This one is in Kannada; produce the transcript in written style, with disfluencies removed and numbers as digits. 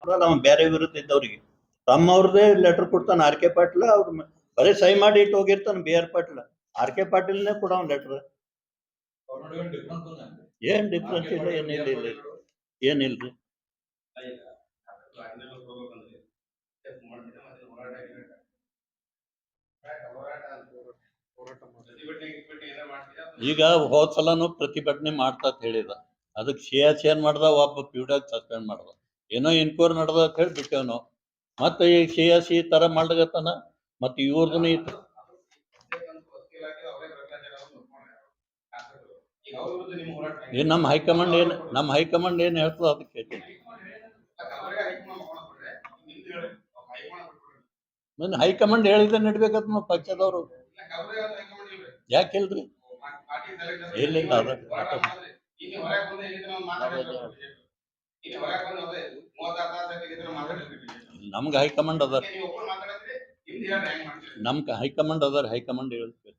ಕೊಡಲ್ಲ ಅವ್ನು ಬೇರೆ ವಿರುದ್ಧ ಇದ್ದವ್ರಿಗೆ. ತಮ್ಮವ್ರದೇ ಲೆಟರ್ ಕೊಡ್ತಾನೆ ಆರ್ ಕೆ ಪಾಟೀಲ್, ಅವ್ರ ಬರೀ ಸಹಿ ಮಾಡಿ ಇಟ್ಟು ಹೋಗಿರ್ತಾನೆ B R Patil. R K ಪಾಟೀಲ್ನೇ ಕೊಡವ್ ಲೆಟರ್. ಏನ್ ಡಿಫ್ರೆನ್ಸ್ ಇಲ್ಲ, ಏನಿಲ್ಲ, ಏನಿಲ್ರಿ. ಈಗ ಹೋದ್ ಸಲನು ಪ್ರತಿಭಟನೆ ಮಾಡ್ತಾ ಹೇಳಿದ, ಅದಕ್ಕೆ ಸಿ ಏನ್ ಮಾಡ್ದ, ಒಬ್ಬ ಪ್ಯೂಡಾಗ್ ಸಸ್ಪೆಂಡ್ ಮಾಡ್ದ, ಏನೋ ಎನ್ಕ್ವೈರಿ ನಡೆದ ಅಂತ ಹೇಳಿ ಬಿಟ್ಟೇವ್ ನಾವು. ಮತ್ತೆ ಈಗ ಸಿ ತರ ಮಾಡ್ಲಗತ್ತಾನ. ಮತ್ತೆ ಇವ್ರದನ್ನ ಇತ್ತು ನಮ್ಮ ಹೈಕಮಾಂಡ್ ಏನ್ ಹೇಳ್ತದ ಅದಕ್ಕೆ ಹೈಕಮಾಂಡ್ ಹೇಳಿದ ನಡ್ಬೇಕಂತ ನಾವು ಪಕ್ಷದವರು. ಯಾಕಿಲ್ರಿ? ಇಲ್ಲ ಅದ ನಮ್ಗೆ ಹೈಕಮಾಂಡ್ ಅದಾರ, ನಮ್ಗೆ ಹೈಕಮಾಂಡ್ ಅದಾರ, ಹೈಕಮಾಂಡ್ ಹೇಳ್ಬೇಕು.